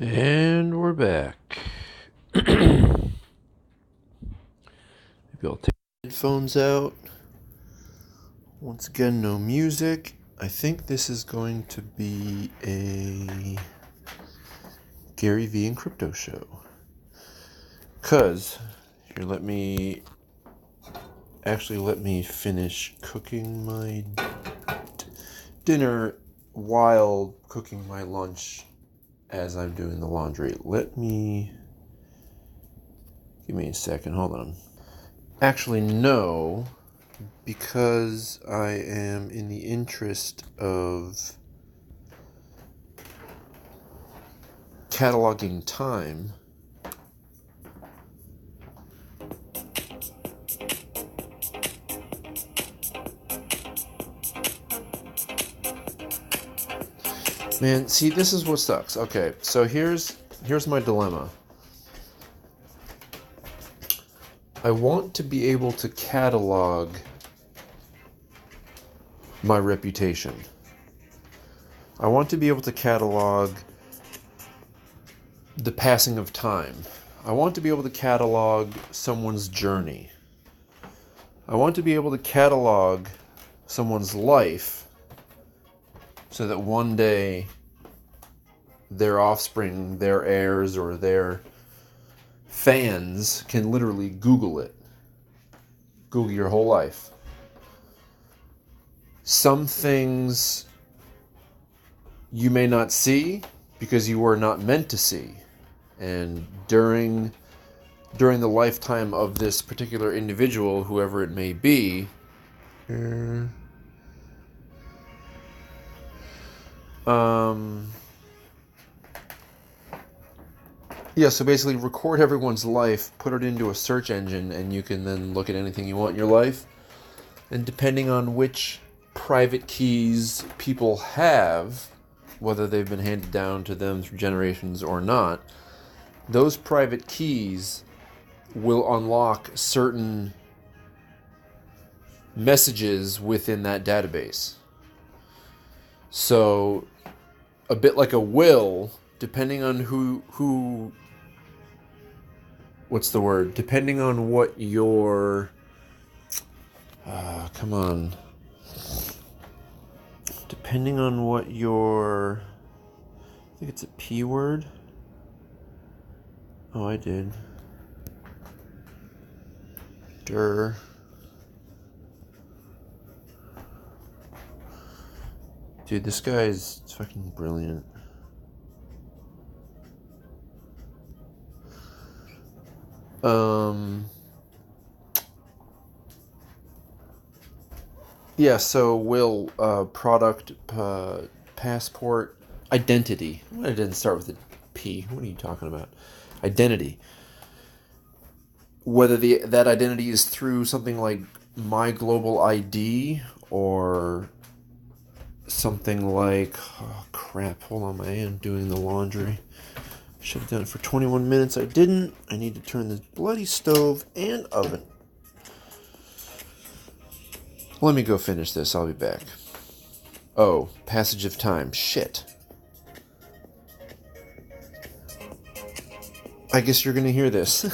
And we're back. Maybe I'll take headphones out. Once again, no music. I think this is going to be a Garyvee and crypto show. Here, let me finish cooking my dinner while cooking my lunch as I'm doing the laundry. Give me a second, hold on. Actually, no, because I am in the interest of cataloging time. Man, see, this is what sucks. Okay, so here's my dilemma. I want to be able to catalog my reputation. I want to be able to catalog the passing of time. I want to be able to catalog someone's journey. I want to be able to catalog someone's life so that one day their offspring, their heirs, or their fans can literally Google it. Google your whole life. Some things you may not see because you were not meant to see. And during the lifetime of this particular individual, whoever it may be, so basically record everyone's life, put it into a search engine, and you can then look at anything you want in your life. And depending on which private keys people have, whether they've been handed down to them through generations or not, those private keys will unlock certain messages within that database. So, a bit like a will, depending on depending on what your, depending on what your, I think it's a P word. Oh, I did. Dude, this guy is fucking brilliant. So will product, passport, identity. I didn't start with a P. What are you talking about? Identity. Whether that identity is through something like My Global ID or something like, oh crap, hold on, I am doing the laundry. Should have done it for 21 minutes. I didn't. I need to turn this bloody stove and oven. Let me go finish this. I'll be back. Oh, passage of time. Shit. I guess you're going to hear this.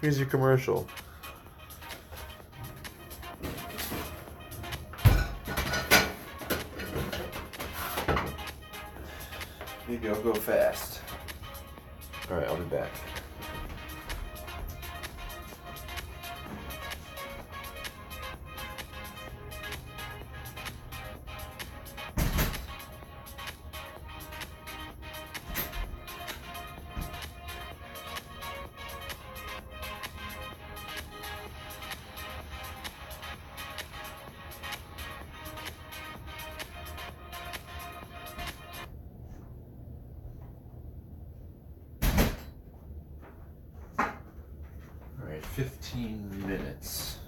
Here's your commercial. Maybe I'll go fast. Alright, I'll be back. Alright, 15 minutes.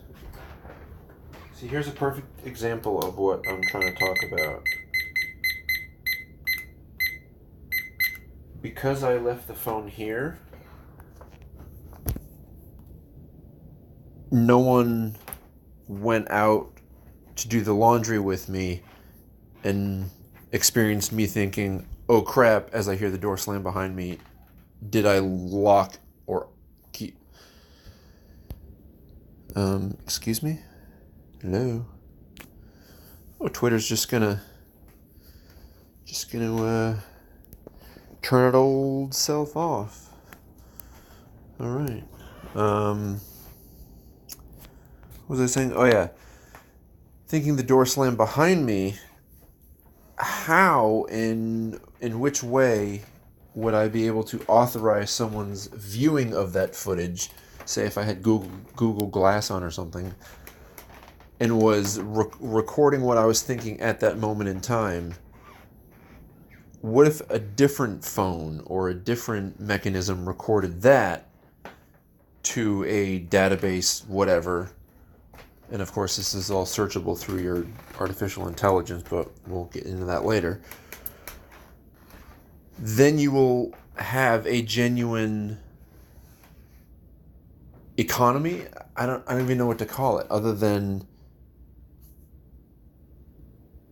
See, here's a perfect example of what I'm trying to talk about. Because I left the phone here, no one went out to do the laundry with me and experienced me thinking, oh crap, as I hear the door slam behind me, did I lock or keep... excuse me? Hello? Oh, Twitter's just gonna turn it old self off. Alright. What was I saying? Oh yeah. Thinking the door slammed behind me, how, in which way would I be able to authorize someone's viewing of that footage, say if I had Google Glass on or something, and was recording what I was thinking at that moment in time? What if a different phone or a different mechanism recorded that to a database, whatever? And of course, this is all searchable through your artificial intelligence, but we'll get into that later. Then you will have a genuine economy. I don't even know what to call it, other than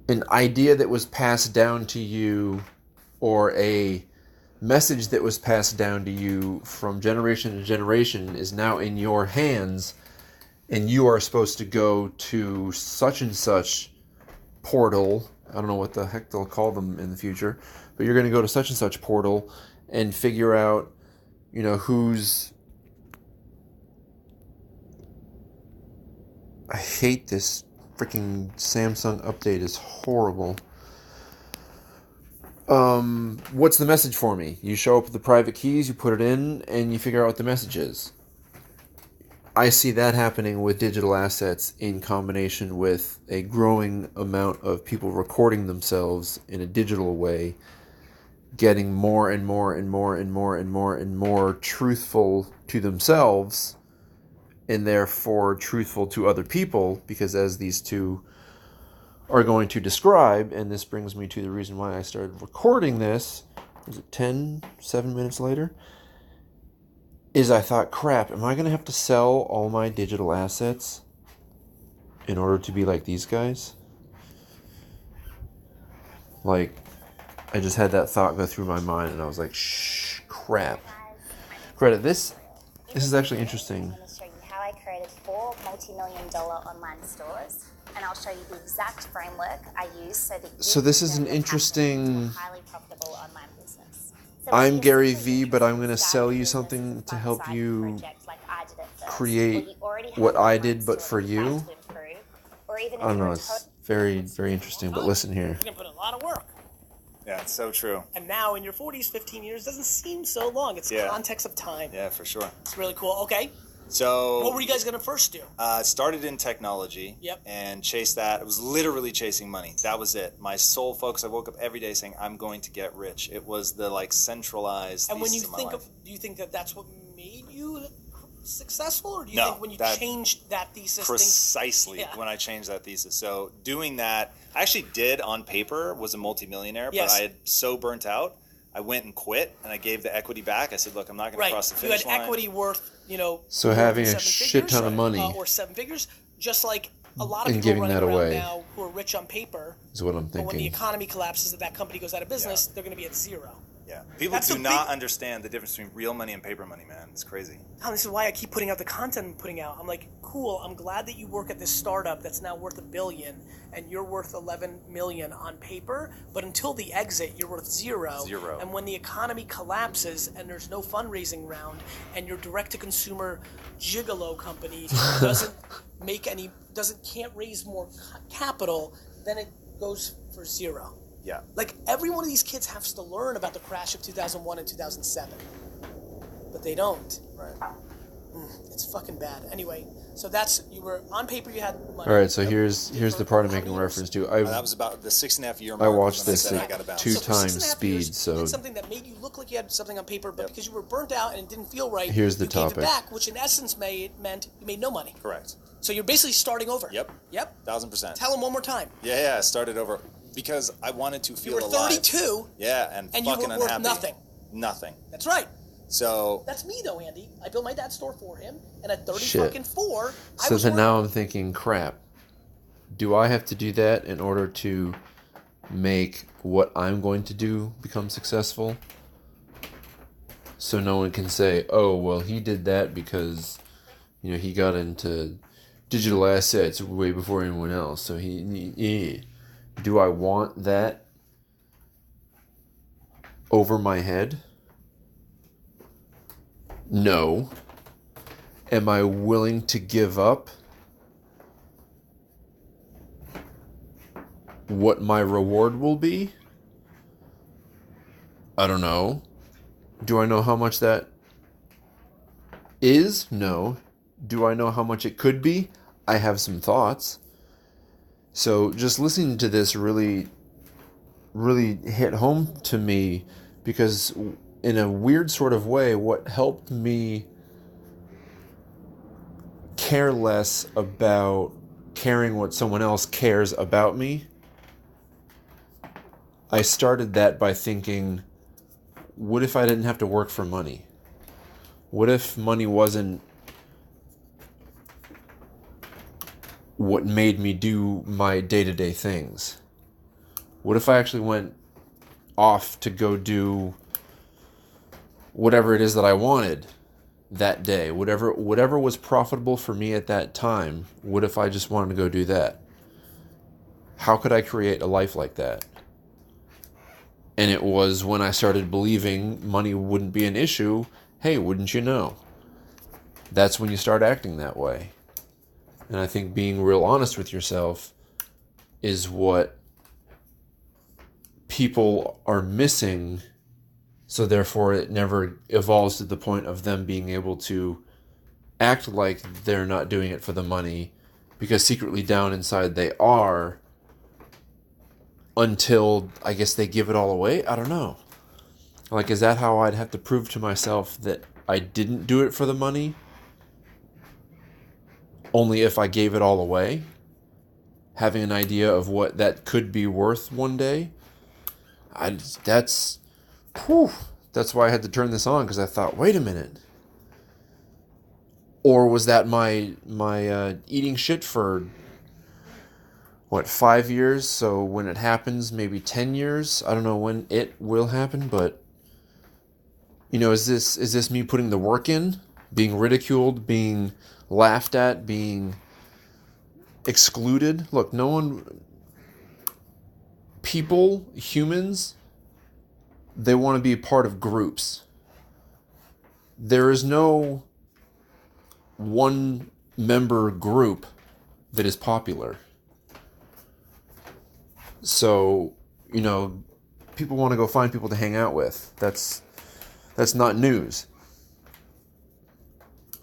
an idea that was passed down to you, or a message that was passed down to you from generation to generation is now in your hands, and you are supposed to go to such and such portal. I don't know what the heck they'll call them in the future, but you're going to go to such and such portal and figure out, who's... I hate this freaking Samsung update. Is horrible. What's the message for me? You show up with the private keys, you put it in, and you figure out what the message is. I see that happening with digital assets in combination with a growing amount of people recording themselves in a digital way, getting more and more and more and more and more and more truthful to themselves, and therefore truthful to other people, because as these two are going to describe, and this brings me to the reason why I started recording this, was it 7 minutes later? Is I thought, crap, am I going to have to sell all my digital assets in order to be like these guys? Like, I just had that thought go through my mind, and I was like, shh, crap. Greta, this is actually interesting. I'm going to show you how I created 4 multi-million-dollar online stores, and I'll show you the exact framework I use so that you So this is an can interesting... highly profitable online business. So I'm Garyvee, but I'm going to sell you something to help you create what I did, but for you. I don't know, it's very, very interesting, but listen here. You can put a lot of work. Yeah, it's so true. And now in your 40s, 15 years doesn't seem so long. It's context of time. Yeah, for sure. It's really cool. Okay. So... what were you guys going to first do? Started in technology. Yep. And chased that. It was literally chasing money. That was it. My sole focus, I woke up every day saying, I'm going to get rich. It was the, centralized And when you thesis of my think life. do you think that that's what made you successful? Or do you No, think when you that- changed that thesis? Precisely when I changed that thesis. So doing that, I actually did on paper, was a multimillionaire, Yes. but I had so burnt out, I went and quit, and I gave the equity back. I said, look, I'm not going to cross the finish You had line. equity worth, So having a shit ton of money or 7 figures, just like a lot of and people giving running that around away now who are rich on paper. is what I'm But when the thinking. economy collapses and that company goes out of business, they're going to be at zero. Yeah. People That's do the not big- understand the difference between real money and paper money, man. It's crazy. Tom, this is why I keep putting out the content I'm putting out. I'm like, cool, I'm glad that you work at this startup that's now worth $1 billion and you're worth 11 million on paper, but until the exit, you're worth zero. Zero. And when the economy collapses and there's no fundraising round and your direct-to-consumer gigolo company can't raise more capital, then it goes for zero. Yeah. Like, every one of these kids has to learn about the crash of 2001 and 2007. But they don't. Right. It's fucking bad. Anyway, so you were, on paper you had money. Alright, so here's the part I'm making reference to. That was about the 6.5 year mark. I watched when this said I at got a bounce. 2 So for times 6.5 speed, years, you so did something that made you look like you had something on paper, but because you were burnt out and it didn't feel right, Here's the you gave topic. it back, which in essence meant you made no money. Correct. So you're basically starting over. Yep. 1,000%. Tell them one more time. Yeah, I started over because I wanted to feel You were alive. 32. Yeah, and And you fucking were worth unhappy. nothing. Nothing. That's right. So That's me though, Andy. I built my dad's store for him, and at 34, Shit. I So was then worth- now I'm thinking, crap, do I have to do that in order to make what I'm going to do become successful. So no one can say, oh, well, he did that because, he got into digital assets way before anyone else. So yeah. Do I want that over my head? No. Am I willing to give up what my reward will be? I don't know. Do I know how much that is? No. Do I know how much it could be? I have some thoughts. So just listening to this really hit home to me, because in a weird sort of way, what helped me care less about caring what someone else cares about me, I started that by thinking, what if I didn't have to work for money? What if money wasn't what made me do my day-to-day things? What if I actually went off to go do whatever it is that I wanted that day? Whatever was profitable for me at that time, what if I just wanted to go do that? How could I create a life like that? And it was when I started believing money wouldn't be an issue. Hey, wouldn't you know? That's when you start acting that way. And I think being real honest with yourself is what people are missing. So therefore it never evolves to the point of them being able to act like they're not doing it for the money, because secretly down inside they are, until I guess they give it all away. I don't know. Like, is that how I'd have to prove to myself that I didn't do it for the money? Only if I gave it all away? Having an idea of what that could be worth one day? That's why I had to turn this on, because I thought, wait a minute. Or was that my eating shit for 5 years? So when it happens, maybe 10 years. I don't know when it will happen, but is this me putting the work in, being ridiculed, being laughed at, being excluded? Look, humans, they want to be a part of groups. There is no one member group that is popular. So, people want to go find people to hang out with. That's not news.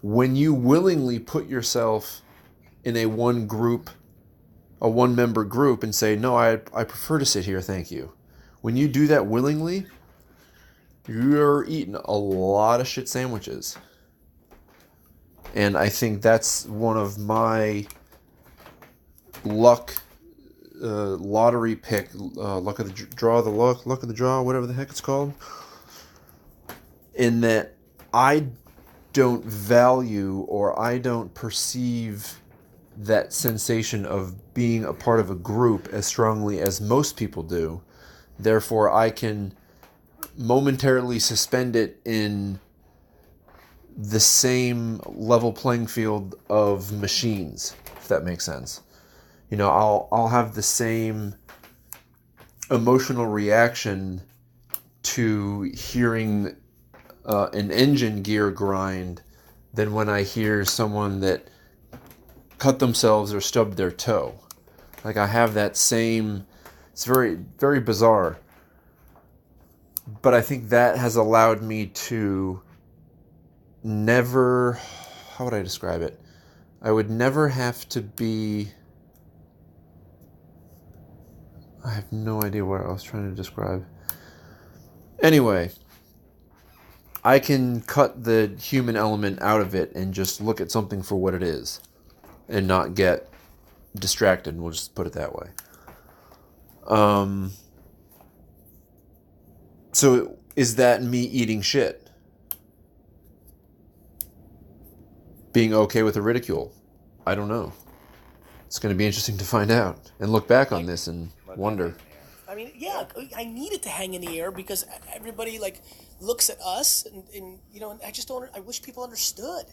When you willingly put yourself in a one-member group and say, no, I prefer to sit here, thank you. When you do that willingly, you're eating a lot of shit sandwiches. And I think that's one of my lottery pick, luck of the draw, whatever the heck it's called. In that I don't value, or I don't perceive that sensation of being a part of a group as strongly as most people do. Therefore, I can momentarily suspend it in the same level playing field of machines, if that makes sense. I'll have the same emotional reaction to hearing an engine gear grind than when I hear someone that cut themselves or stubbed their toe. Like, I have that same... It's very, very bizarre. But I think that has allowed me to never... How would I describe it? I would never have to be... I have no idea what I was trying to describe. Anyway, I can cut the human element out of it and just look at something for what it is and not get distracted. We'll just put it that way. So is that me eating shit? Being okay with the ridicule? I don't know. It's going to be interesting to find out and look back on this and wonder. I mean, yeah, I need it to hang in the air because everybody like looks at us, and you know, and I just don't. I wish people understood.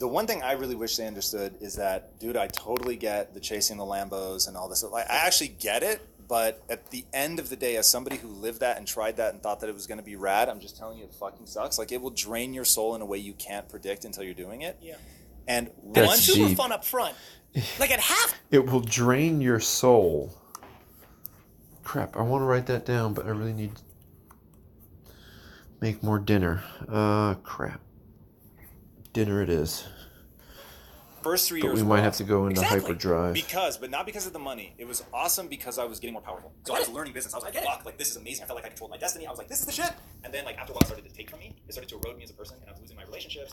The one thing I really wish they understood is that, dude, I totally get the chasing the Lambos and all this. Like, I actually get it, but at the end of the day, as somebody who lived that and tried that and thought that it was going to be rad, I'm just telling you, it fucking sucks. Like, it will drain your soul in a way you can't predict until you're doing it. Yeah. And That's once Super deep. fun up front. Like at half. It will drain your soul. Crap, I want to write that down, but I really need to make more dinner. Crap. Dinner it is. first 3 But years we might have to go into Exactly. hyperdrive. but not because of the money. It was awesome because I was getting more powerful. So I was learning business. I was like, fuck, like this is amazing. I felt like I controlled my destiny. I was like, this is the shit. And then like after a while, it started to take from me. It started to erode me as a person, and I was losing my relationships.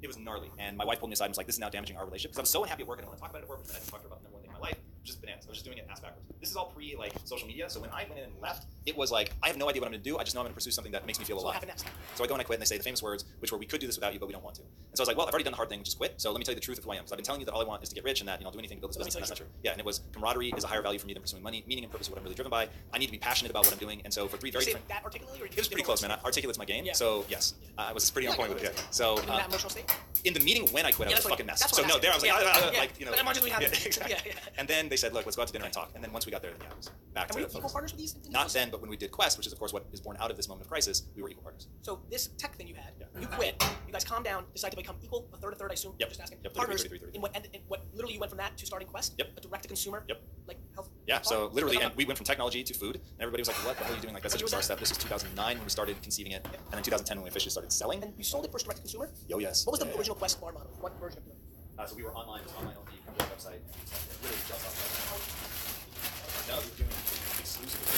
It was gnarly. And my wife pulled me aside and was like, this is now damaging our relationship because I was so unhappy at work and I didn't want to talk about it at work. But then I had to talk to her about the number one thing in my life, which is bananas. I was just doing it ass backwards. This is all pre like social media. So when I went in and left, it was like I have no idea what I'm going to do. I just know I'm going to pursue something that makes me feel alive. What happened next? So I go and I quit, and they say the famous words, which were, "We could do this without you, but we don't want to." And so I was like, "Well, I've already done the hard thing, which is quit. So let me tell you the truth of who I am. Because I've been telling you that all I want is to get rich, and that I'll do anything to build this business. And that's not true. Yeah, and it was camaraderie is a higher value for me than pursuing money. Meaning and purpose is what I'm really driven by. I need to be passionate about what I'm doing. And so for three very different, that articulately, or it was pretty close, man. Articulate's my game. Yeah. So yes, I was pretty on point with it. Yeah. So in that emotional state. in the meeting when I quit, I was a fucking mess. That's So what no, I'm there I was like, asking. like you know, But that marginally happened. Yeah, exactly. Yeah. And then they said, look, let's go out to dinner and talk. And then once we got there, yeah, it was back And to were you equal partners with these? not then, but when we did Quest, which is of course what is born out of this moment of crisis, we were equal partners. So this tech thing you had, you quit. You guys calmed down, decided to become equal, a third, I assume. Yep. Just asking. Yep, 30, Partners 30, 30. in what literally you went from that to starting Quest. Yep. A direct to consumer. Yep. Like health. Yeah, so literally, and we went from technology to food, and everybody was like, what the hell are you doing? Like, that's such a bizarre step. This was 2009 when we started conceiving it, and then 2010 when we officially started selling. And you sold it first direct to consumer. Yo, yes. What was the original Quest bar model? What version of it? So we were online, it was online only, you come to our website, and it's literally just off. No, we were doing exclusively.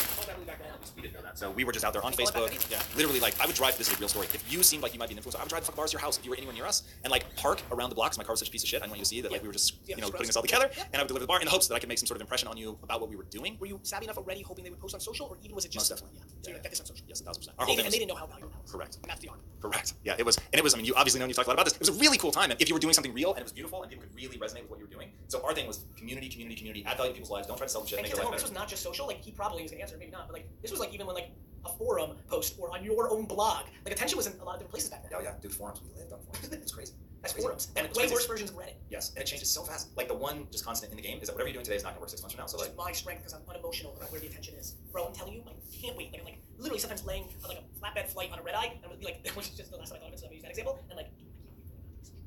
We didn't know that. So we were just out there on Facebook. Yeah, literally, like, I would drive, this is a real story. If you seemed like you might be an influencer, I would drive the fucking bars to your house if you were anywhere near us, and like park around the block, because my car was such a piece of shit. I didn't want you to see that like we were just, you know, putting this all together, and I would deliver the bar in the hopes that I could make some sort of impression on you about what we were doing. Were you savvy enough already, hoping they would post on social, or even was it just? Most definitely. So you get this on social. Yes, 1,000%. And they didn't know how valuable that was. Correct. And that's the art. Correct. Yeah, it was, and it was. I mean, you obviously know, and you talked a lot about this. It was a really cool time, and if you were doing something real and it was beautiful, and people could really resonate with what you were doing. So our thing was community, add value to people's lives. Don't try to sell them shit. And Make their life this better. was not just social. Like he probably was an answer, maybe not, but like this was like even when like a forum post or on your own blog. Like attention was in a lot of different places back then. Oh yeah, dude, forums. We lived on forums. It's crazy. That's crazy. forums. And And it's way crazy. worse versions of Reddit. Yes, and it changes so fast. Like the one just constant in the game is that whatever you're doing today is not gonna work 6 months from now. So Which like, is my strength because I'm unemotional about where the attention is. Bro, I'm telling you, like, can't wait. Like, I'm like literally sometimes laying on like a flatbed flight on a red eye, and I'm like, which is just the last time I thought of it, so I'm using that example, and like, dude, I can't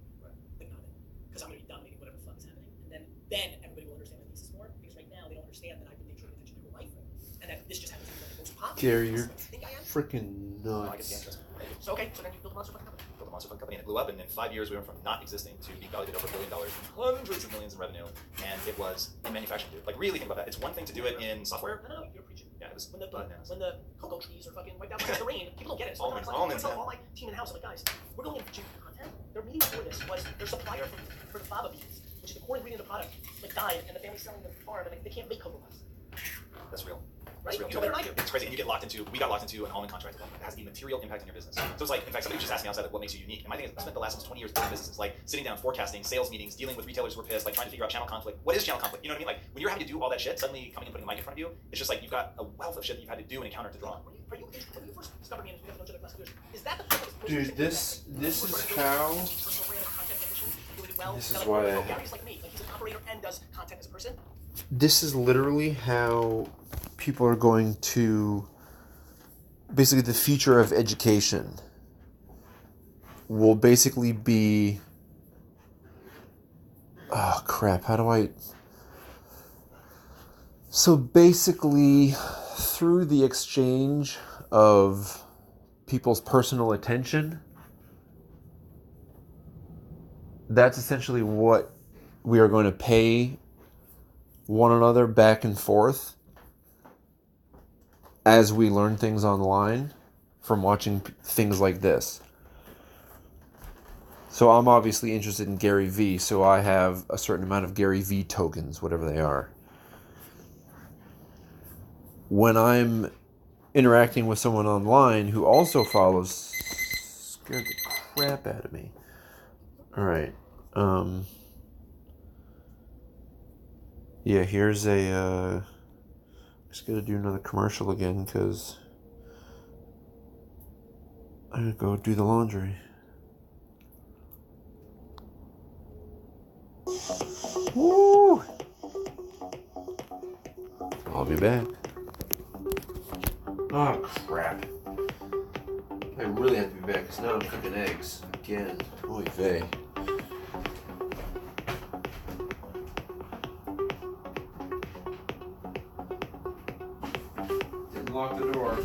wait for like not because I'm gonna be dominating whatever the fuck is happening, and then everybody will understand my thesis more because right now they don't understand that I've been paying attention their whole life, and that this just happens to be the most popular. Gary, you're I think I am. freaking I get the nuts. interest. So okay, so then you built a monster fucking company. Built a monster fund company, and it blew up. And in 5 years, we went from not existing to being valued at over $1 billion, hundreds of millions in revenue. And it was in manufacturing, dude. Like really think about that. It's one thing to do it in software. No, you're preaching. Yeah, it was When the bananas. cocoa trees are fucking wiped out by the rain, people don't get it. So Almonds, I'm almonds, telling yeah. all my team in the house, I'm like, guys, we're going into content. Their meeting before this was their supplier for the fava beans, which is the core ingredient of the product, like died, and the family's selling the farm, and they can't make cocoa puffs. That's real. Right? That's real. You know better than I do. It's crazy. And we got locked into an almond contract with them that has a material impact on your business. So it's like, in fact, somebody just asked me outside, like, what makes you unique? And my thing is, I spent the last almost 20 years doing business, like sitting down, forecasting, sales meetings, dealing with retailers who were pissed, like trying to figure out channel conflict. What is channel conflict? You know what I mean? Like when you're having to do all that shit, suddenly coming and putting the mic in front of you, it's just like you've got a wealth of shit that you've had to do and encounter to draw on. When you first discovered me and we haven't known each other for the last years, is that the purpose? Dude, this is how. This is why I- Gary's like me. Like he's an operator and does content as a person. This is literally how people are going to. Basically, the future of education will basically be. Oh, crap. How do I. So basically, through the exchange of people's personal attention, that's essentially what we are going to pay one another back and forth as we learn things online from watching things like this. So I'm obviously interested in Garyvee, so I have a certain amount of Garyvee tokens, whatever they are. When I'm interacting with someone online who also follows, scared the crap out of me. All right. Yeah, here's a Just gotta do another commercial again because I gotta go do the laundry. Woo! I'll be back. Oh crap. I really have to be back because now I'm cooking eggs again. Oy vey. Didn't lock the door.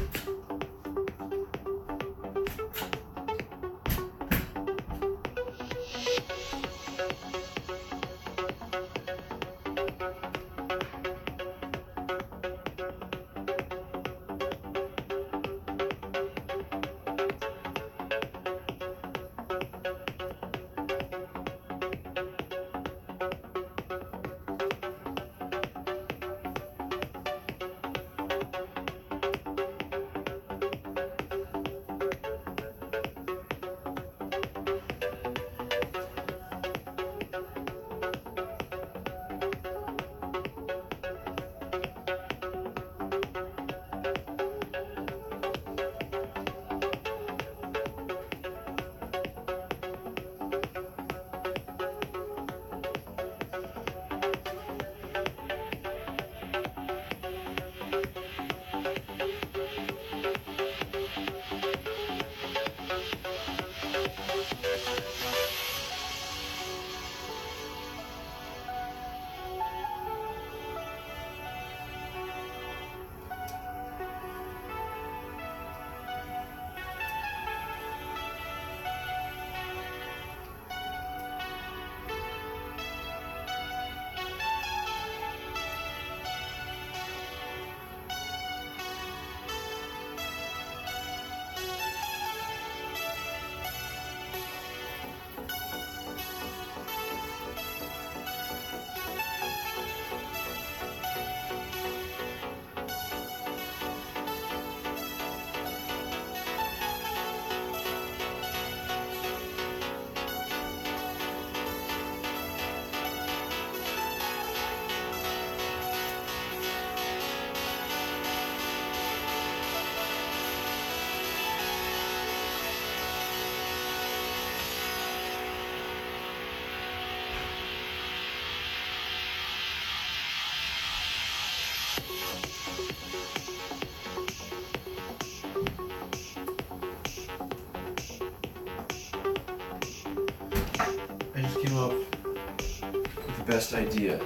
I just came up with the best idea.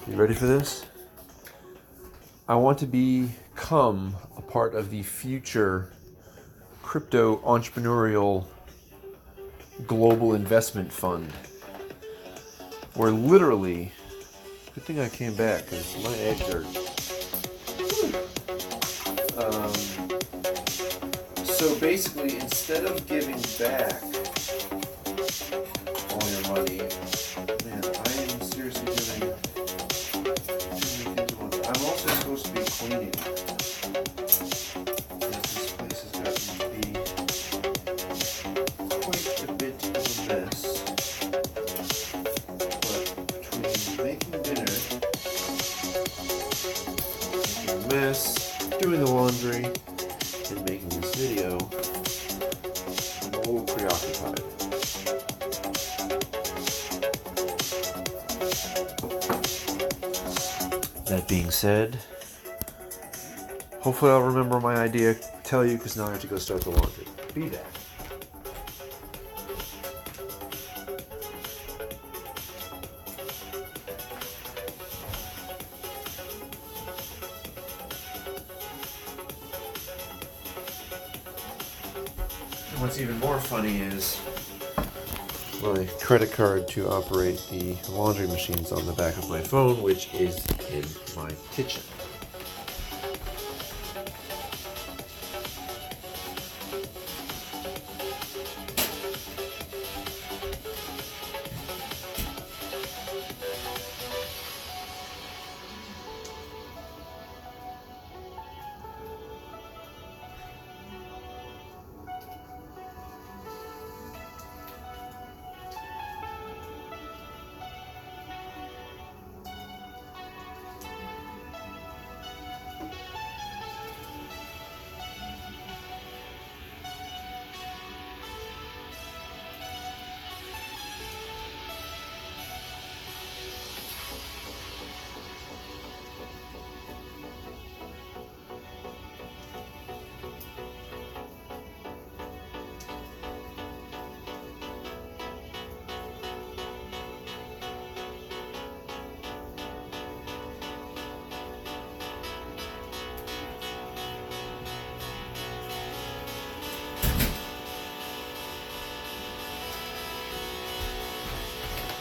You ready for this? I want to become a part of the future crypto entrepreneurial global investment fund. Where literally, good thing I came back because my eggs are. So basically, instead of giving back all your money, man, I am seriously doing too many things at once. I'm also supposed to be cleaning. This place has gotten to be quite a bit of a mess. But between making dinner, making a mess, doing the laundry, and making this video, I'm a little preoccupied. That being said, hopefully I'll remember my idea, tell you, because now I have to go start the laundry. Be back. And what's even more funny is my credit card to operate the laundry machines on the back of my phone, which is in my kitchen.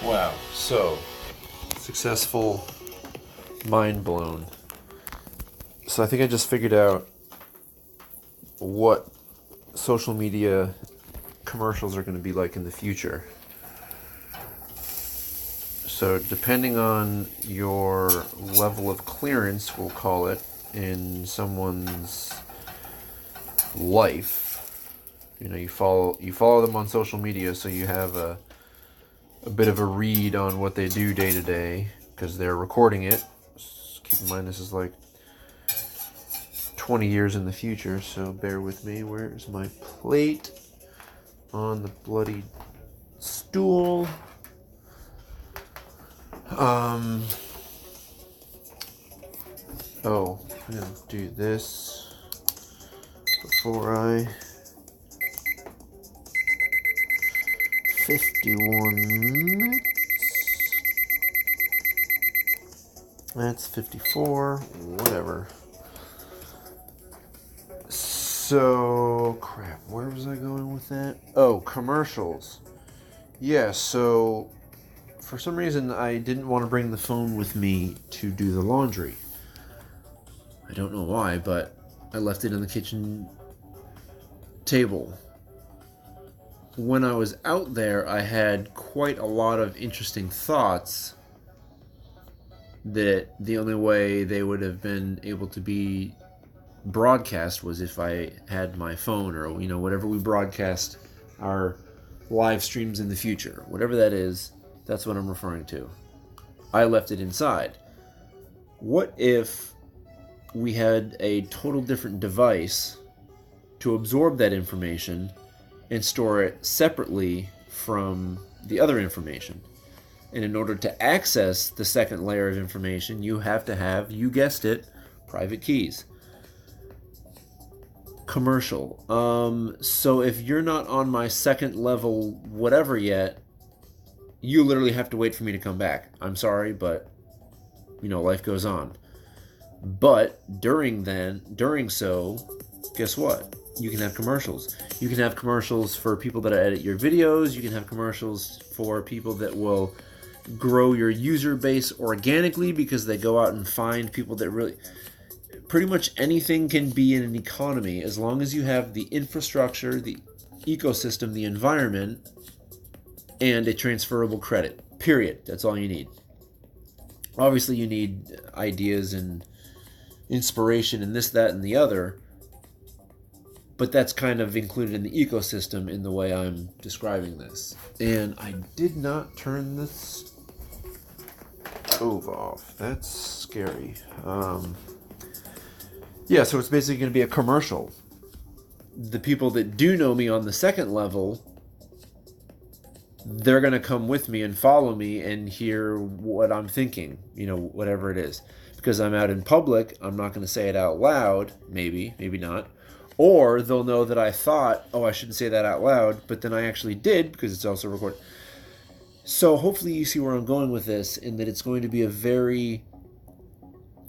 Wow. So, successful, mind blown. So I think I just figured out what social media commercials are going to be like in the future. So depending on your level of clearance, we'll call it, in someone's life, you follow them on social media, so you have a bit of a read on what they do day to day, because they're recording it. Keep in mind this is like 20 years in the future, so bear with me. Where's my plate? On the bloody stool. Oh, I'm gonna do this before I... 51 minutes. That's 54, whatever. So, crap, where was I going with that? Oh, commercials. Yeah, so for some reason I didn't want to bring the phone with me to do the laundry. I don't know why, but I left it on the kitchen table. When I was out there, I had quite a lot of interesting thoughts that the only way they would have been able to be broadcast was if I had my phone, or whatever we broadcast our live streams in the future. Whatever that is, that's what I'm referring to. I left it inside. What if we had a total different device to absorb that information and store it separately from the other information? And in order to access the second layer of information, you have to have, you guessed it, private keys. Commercial. So if you're not on my second level whatever yet, you literally have to wait for me to come back. I'm sorry, but life goes on. But during so, guess what? You can have commercials. You can have commercials for people that edit your videos. You can have commercials for people that will grow your user base organically, because they go out and find people that really... Pretty much anything can be in an economy as long as you have the infrastructure, the ecosystem, the environment, and a transferable credit. Period. That's all you need. Obviously, you need ideas and inspiration and this, that, and the other, but that's kind of included in the ecosystem in the way I'm describing this. And I did not turn the stove off. That's scary. Yeah, so it's basically going to be a commercial. The people that do know me on the second level, they're going to come with me and follow me and hear what I'm thinking, whatever it is. Because I'm out in public, I'm not going to say it out loud, maybe not. Or they'll know that I thought, oh, I shouldn't say that out loud, but then I actually did, because it's also recorded. So hopefully you see where I'm going with this, in that it's going to be a very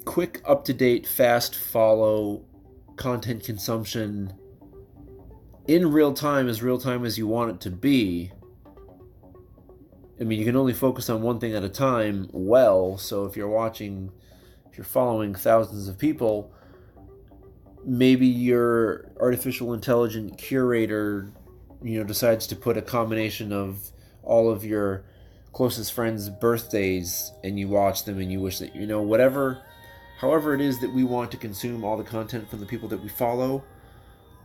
quick, up-to-date, fast follow content consumption in real time as you want it to be. I mean, you can only focus on one thing at a time so if you're following thousands of people, maybe your artificial intelligent curator, decides to put a combination of all of your closest friends' birthdays, and you watch them and you wish that, however it is that we want to consume all the content from the people that we follow,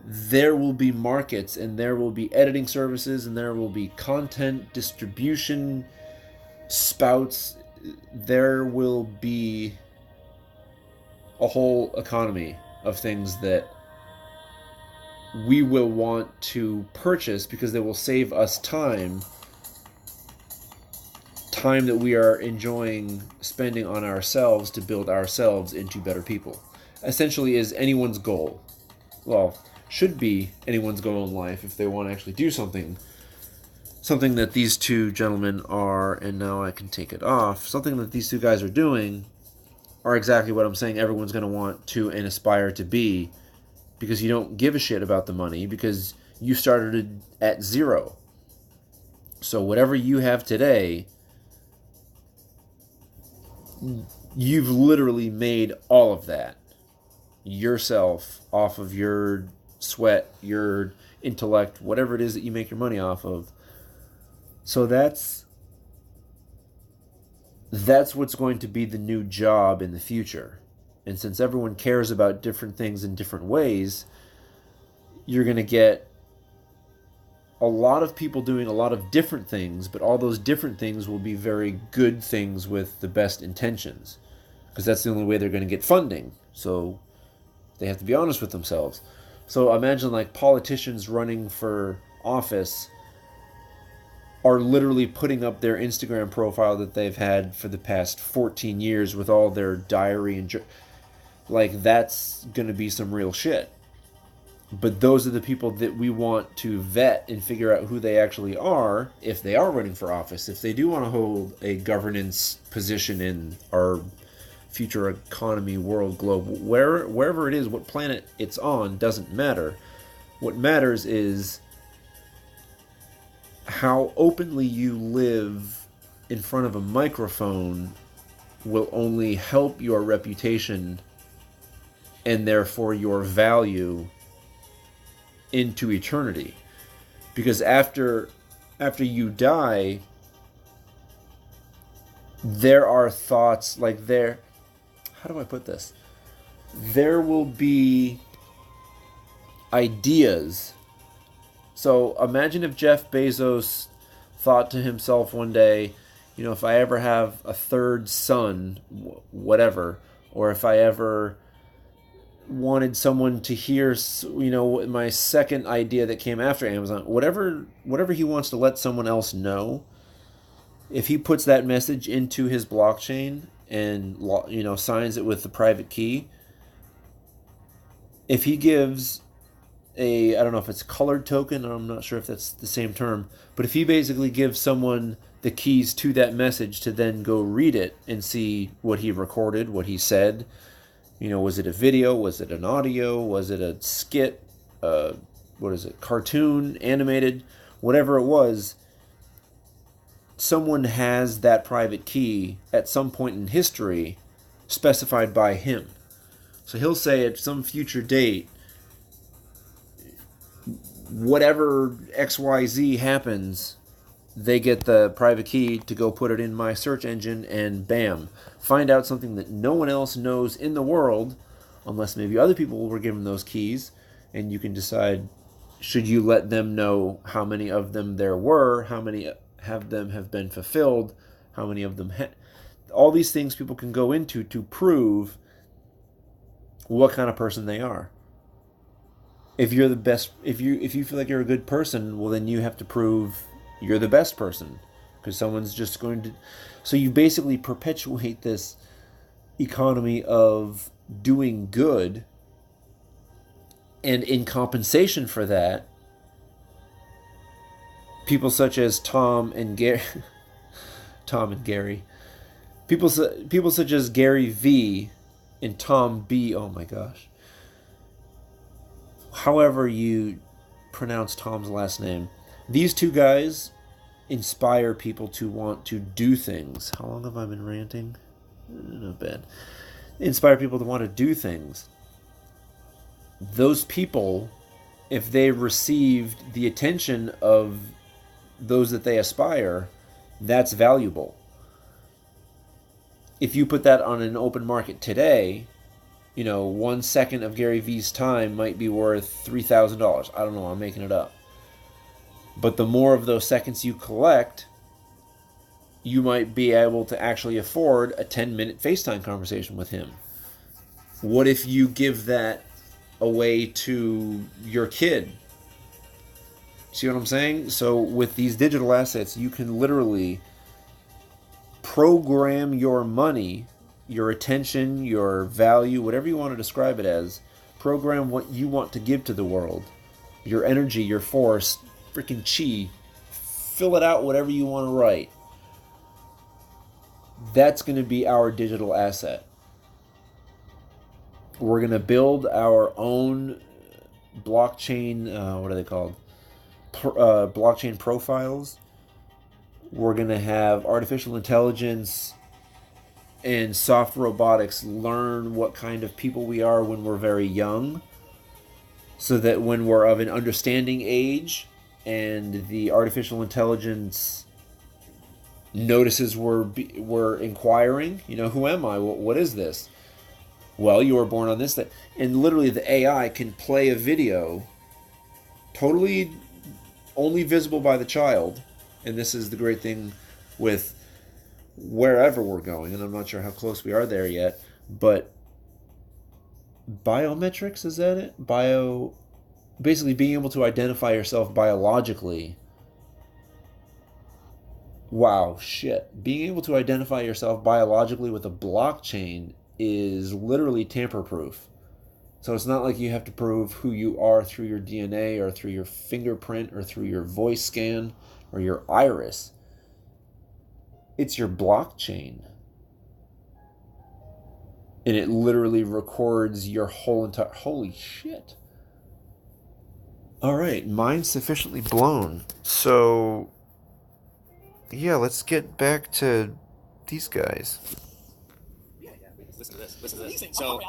there will be markets, and there will be editing services, and there will be content distribution spouts. There will be a whole economy of things that we will want to purchase, because they will save us time that we are enjoying spending on ourselves to build ourselves into better people. Essentially is anyone's goal. Well, should be anyone's goal in life if they want to actually do something that these two gentlemen are, and now I can take it off, something that these two guys are doing are exactly what I'm saying everyone's going to want to and aspire to be, because you don't give a shit about the money, because you started at zero. So whatever you have today, you've literally made all of that yourself off of your sweat, your intellect, whatever it is that you make your money off of. So that's what's going to be the new job in the future. And since everyone cares about different things in different ways, you're going to get a lot of people doing a lot of different things, but all those different things will be very good things with the best intentions, because that's the only way they're going to get funding. So they have to be honest with themselves. So imagine like politicians running for office are literally putting up their Instagram profile that they've had for the past 14 years with all their diary and like, that's going to be some real shit. But those are the people that we want to vet and figure out who they actually are if they are running for office. If they do want to hold a governance position in our future economy, world, globe, wherever it is, what planet it's on, doesn't matter. What matters is how openly you live in front of a microphone will only help your reputation and therefore your value into eternity. Because after you die, there are thoughts like how do I put this? There will be ideas. So imagine if Jeff Bezos thought to himself one day, if I ever have a third son, whatever, or if I ever wanted someone to hear, my second idea that came after Amazon, whatever he wants to let someone else know, if he puts that message into his blockchain and signs it with the private key, if he gives I don't know if it's colored token, I'm not sure if that's the same term, but if he basically gives someone the keys to that message to then go read it and see what he recorded, what he said, was it a video, was it an audio, was it a skit, cartoon, animated, whatever it was, someone has that private key at some point in history specified by him. So he'll say at some future date, whatever XYZ happens, they get the private key to go put it in my search engine and bam, find out something that no one else knows in the world, unless maybe other people were given those keys, and you can decide, should you let them know how many of them there were, how many of them have been fulfilled, how many of them all these things people can go into to prove what kind of person they are. If you're the best, if you feel like you're a good person, well, then you have to prove you're the best person, because someone's just going to. So you basically perpetuate this economy of doing good, and in compensation for that, people such as Tom and Gary, people such as Garyvee and Tom B. Oh my gosh. However you pronounce Tom's last name, these two guys inspire people to want to do things. How long have I been ranting? Not bad. Inspire people to want to do things. Those people, if they received the attention of those that they aspire, that's valuable. If you put that on an open market today, 1 second of Garyvee's time might be worth $3,000. I don't know, I'm making it up. But the more of those seconds you collect, you might be able to actually afford a 10-minute FaceTime conversation with him. What if you give that away to your kid? See what I'm saying? So with these digital assets, you can literally program your money, your attention, your value, whatever you want to describe it as, program what you want to give to the world. Your energy, your force, freaking chi. Fill it out whatever you want to write. That's going to be our digital asset. We're going to build our own blockchain, what are they called? Blockchain profiles. We're going to have artificial intelligence and soft robotics learn what kind of people we are when we're very young, so that when we're of an understanding age and the artificial intelligence notices we're inquiring, who am I? What is this? Well, you were born on this, that, and literally the AI can play a video totally only visible by the child. And this is the great thing with wherever we're going, and I'm not sure how close we are there yet, but biometrics, is that it? Basically being able to identify yourself biologically. Wow, shit. Being able to identify yourself biologically with a blockchain is literally tamper-proof. So it's not like you have to prove who you are through your DNA or through your fingerprint or through your voice scan or your iris. It's your blockchain. And it literally records your whole entire... Holy shit. Alright, mind's sufficiently blown. So, yeah, let's get back to these guys. Yeah. Listen to this. So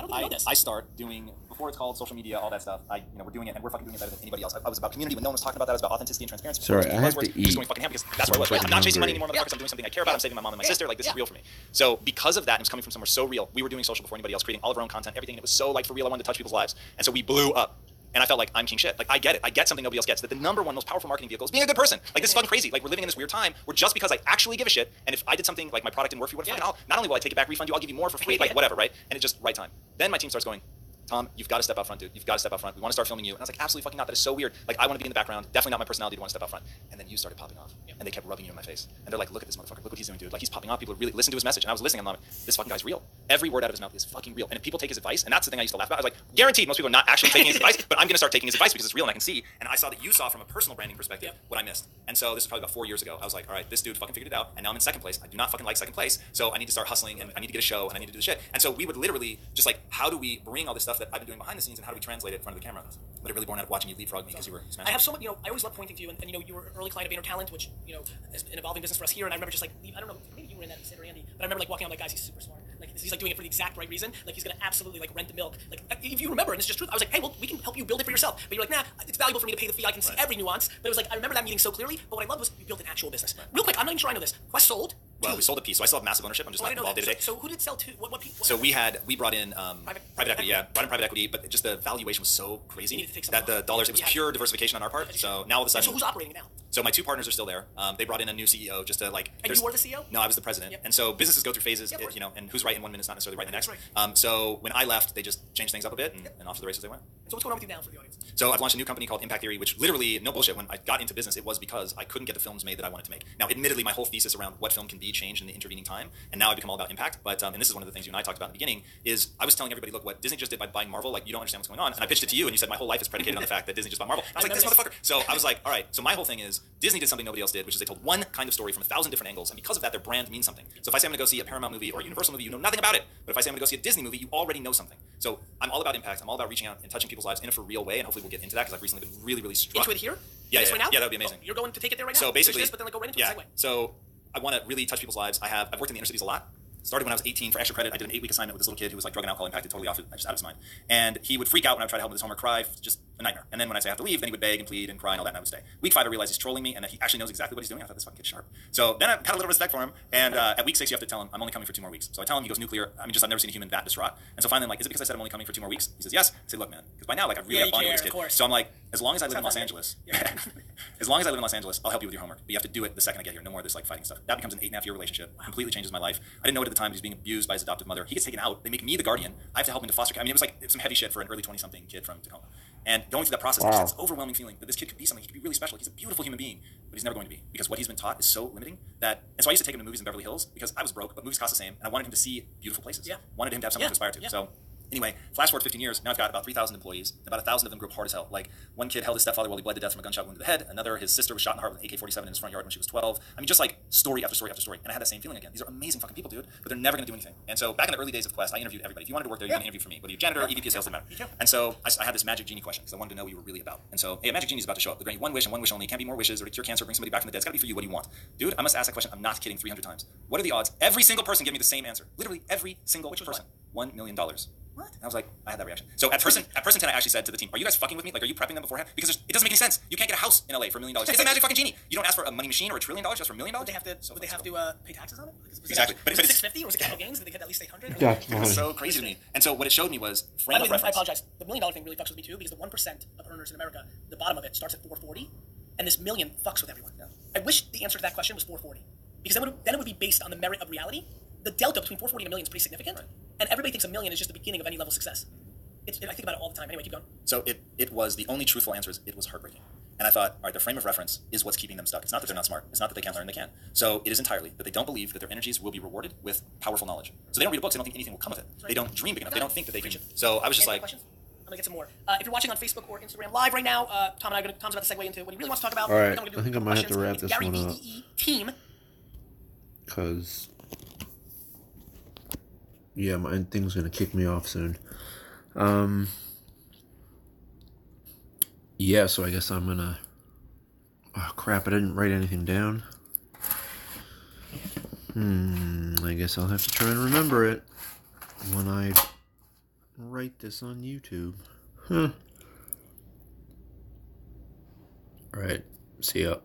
I start doing, before it's called social media, all that stuff. We're doing it, and we're fucking doing it better than anybody else. I was about community when no one was talking about that. I was about authenticity and transparency. Sorry, I have to eat. Just going fucking ham because that's where I was. I'm not chasing money anymore, motherfuckers. I'm doing something I care about. I'm saving my mom and my sister. Like, this is real for me. So because of that, and it was coming from somewhere so real. We were doing social before anybody else, creating all of our own content, everything. And it was so like for real. I wanted to touch people's lives, and so we blew up. And I felt like I'm king shit. Like, I get it. I get something nobody else gets. That the number one most powerful marketing vehicle is being a good person. Like, this is fucking crazy. Like, we're living in this weird time where just because I actually give a shit, and if I did something like my product didn't work for you, not only will I take it back, refund you, I'll give you more for free, like whatever, right? And it's just right time. Then my team starts going, Tom, you've got to step out front, dude. You've got to step out front. We want to start filming you. And I was like, absolutely fucking not. That is so weird. Like, I want to be in the background. Definitely not my personality to want to step out front. And then you started popping off. And they kept rubbing you in my face. And they're like, look at this motherfucker. Look what he's doing, dude. Like, he's popping off. People really listen to his message. And I was listening. I'm like, this fucking guy's real. Every word out of his mouth is fucking real. And if people take his advice, and that's the thing I used to laugh about. I was like, guaranteed most people are not actually taking his advice, but I'm going to start taking his advice because it's real and I can see. And I saw that you saw from a personal branding perspective what I missed. And so this is probably about 4 years ago. I was like, all right, this dude fucking figured it out. And now I'm in second place. I do not fucking like second place. So I need to start hustling and I need to get a show and I need to do the shit. And so we would literally just like, how do we bring all this stuff that I've been doing behind the scenes and how do we translate it in front of the camera? But it really born out of watching you leapfrog me because you were smashing. I have so much, I always love pointing to you, and you were an early client of Vayner Talent, which, is an evolving business for us here, and I remember just like, I don't know, maybe you were in that instead or Andy, but I remember like walking out like, guys, he's super smart. Like, he's like doing it for the exact right reason. Like, he's gonna absolutely like rent the milk. Like, if you remember, and it's just truth, I was like, hey, well, we can help you build it for yourself. But you're like, nah, it's valuable for me to pay the fee. I can see every nuance. But it was like, I remember that meeting so clearly, but what I loved was we built an actual business. Real quick, I'm not even sure I know this. Quest sold. Well, we sold a piece, so I still have massive ownership. I'm just not involved day to day. So who did it sell to? What So we brought in private equity, brought in private equity, but just the valuation was so crazy that the dollars, it was pure diversification on our part. So now all of a sudden, so who's operating it now? So my two partners are still there. They brought in a new CEO just to like. And you were the CEO? No, I was the president. Yep. And so businesses go through phases, and who's right in 1 minute is not necessarily right in the next. Right. So when I left, they just changed things up a bit, and off to the races they went. So what's going on with you now for the audience? So I've launched a new company called Impact Theory, which literally, no bullshit, when I got into business, it was because I couldn't get the films made that I wanted to make. Now, admittedly, my whole thesis around what film can be changed in the intervening time, and now I've become all about impact. But and this is one of the things you and I talked about in the beginning, is I was telling everybody, look, what Disney just did by buying Marvel, like, you don't understand what's going on. And I pitched it to you, and you said my whole life is predicated on the fact that Disney just bought Marvel. I was like, this motherfucker. So I was like, all right. So my whole thing is Disney did something nobody else did, which is they told one kind of story from 1,000 different angles, and because of that, their brand means something. So if I say I'm going to go see a Paramount movie or a Universal movie, you know nothing about it. But if I say I'm going to go see a Disney movie, you already know something. So I'm all about impact. I'm all about reaching out and touching people's lives in a for real way, and hopefully we'll get into that because I've recently been really, really struck. Into it here? Yeah, right now? Yeah, that would be amazing. You're going to take it there right now? So basically, this, but then like go right into it the same way. So I want to really touch people's lives. I've worked in the inner cities a lot. Started when I was 18 for extra credit. I did an 8-week assignment with this little kid who was like drug and alcohol impacted, totally just out of his mind. And he would freak out when I would try to help him with his homework, cry, just a nightmare. And then when I say I have to leave, then he would beg and plead and cry and all that, and I would stay. Week 5, I realized he's trolling me and that he actually knows exactly what he's doing. I thought, this fucking kid's sharp. So then I had a little respect for him. And at week 6, you have to tell him, I'm only coming for 2 more weeks. So I tell him, he goes nuclear. I mean, just I've never seen a human that distraught. And so finally I'm like, is it because I said I'm only coming for 2 more weeks? He says, yes. I say, look, man, because by now, like, I really have bonded with this kid. So I'm like, as long as I live in Los Angeles, as long as I live in Los Angeles, I'll help you with your homework. But you have to do it the second I get here. No more of this like fighting stuff. That becomes an 8.5-year relationship. Completely changes my life. I didn't know it at the time. He was being abused by his adoptive mother. He gets taken out. They make me the guardian. I have to help him to foster care. I mean, it was like some heavy shit for an early 20-something kid from Tacoma. And going through that process, there's this overwhelming feeling that this kid could be something. He could be really special. He's a beautiful human being, but he's never going to be because what he's been taught is so limiting that. And so I used to take him to movies in Beverly Hills because I was broke, but movies cost the same, and I wanted him to see beautiful places. Yeah. Wanted him to have something to aspire to. Yeah. So Anyway, flash forward 15 years, now I've got about 3,000 employees. About 1,000 of them grew up hard as hell. Like, one kid held his stepfather while he bled to death from a gunshot wound to the head. Another, his sister was shot in the heart with an AK-47 in his front yard when she was 12. I mean, just like story after story after story. And I had that same feeling again. These are amazing fucking people, dude, but they're never going to do anything. And so back in the early days of Quest, I interviewed everybody. If you wanted to work there, you can interview for me. Whether you're janitor, EVP of sales, doesn't matter. Me too. And so I had this magic genie question because I wanted to know what you were really about. And so, hey, a magic genie is about to show up. They're granting you one wish and one wish only. It can't be more wishes or to cure cancer, bring somebody back from the dead. It's got to be for you. What do you want? Dude, I must ask that question. I'm not kidding 300 times. What are the odds? Every single person gave me the same answer. Literally every single person. $1 million. What? And I was like, I had that reaction. So at person 10, I actually said to the team, are you guys fucking with me? Like, are you prepping them beforehand? Because it doesn't make any sense. You can't get a house in LA for $1 million. It's a magic fucking genie. You don't ask for a money machine or $1 trillion, just for $1 million. Would they have to pay taxes on it? Exactly. But was it 650 or was it capital gains? Did they get at least 800? That's It was so crazy to me. And so what it showed me was frame of I reference. apologize. The $1 million thing really fucks with me too because the 1% of earners in America, the bottom of it starts at 440, and this million fucks with everyone. Yeah. I wish the answer to that question was 440 because then it would be based on the merit of reality. The delta between 440 and $1 million is pretty significant, and everybody thinks $1 million is just the beginning of any level of success. I think about it all the time. Anyway, keep going. So it was the only truthful answer is it was heartbreaking. And I thought, all right, the frame of reference is what's keeping them stuck. It's not that they're not smart. It's not that they can't learn. They can. So it is entirely that they don't believe that their energies will be rewarded with powerful knowledge. So they don't read books. They don't think anything will come of it. They don't dream big enough. They don't think that they can. So I was just Any like, questions? I'm gonna get some more. If you're watching on Facebook or Instagram live right now, Tom's about to segue into what he really wants to talk about. All right, Then we're gonna do I think I might have to wrap this one up. Garyvee team. Because, yeah, my thing's going to kick me off soon. Yeah, so I guess I'm going to... Oh, crap, I didn't write anything down. I guess I'll have to try and remember it when I write this on YouTube. Alright, see ya.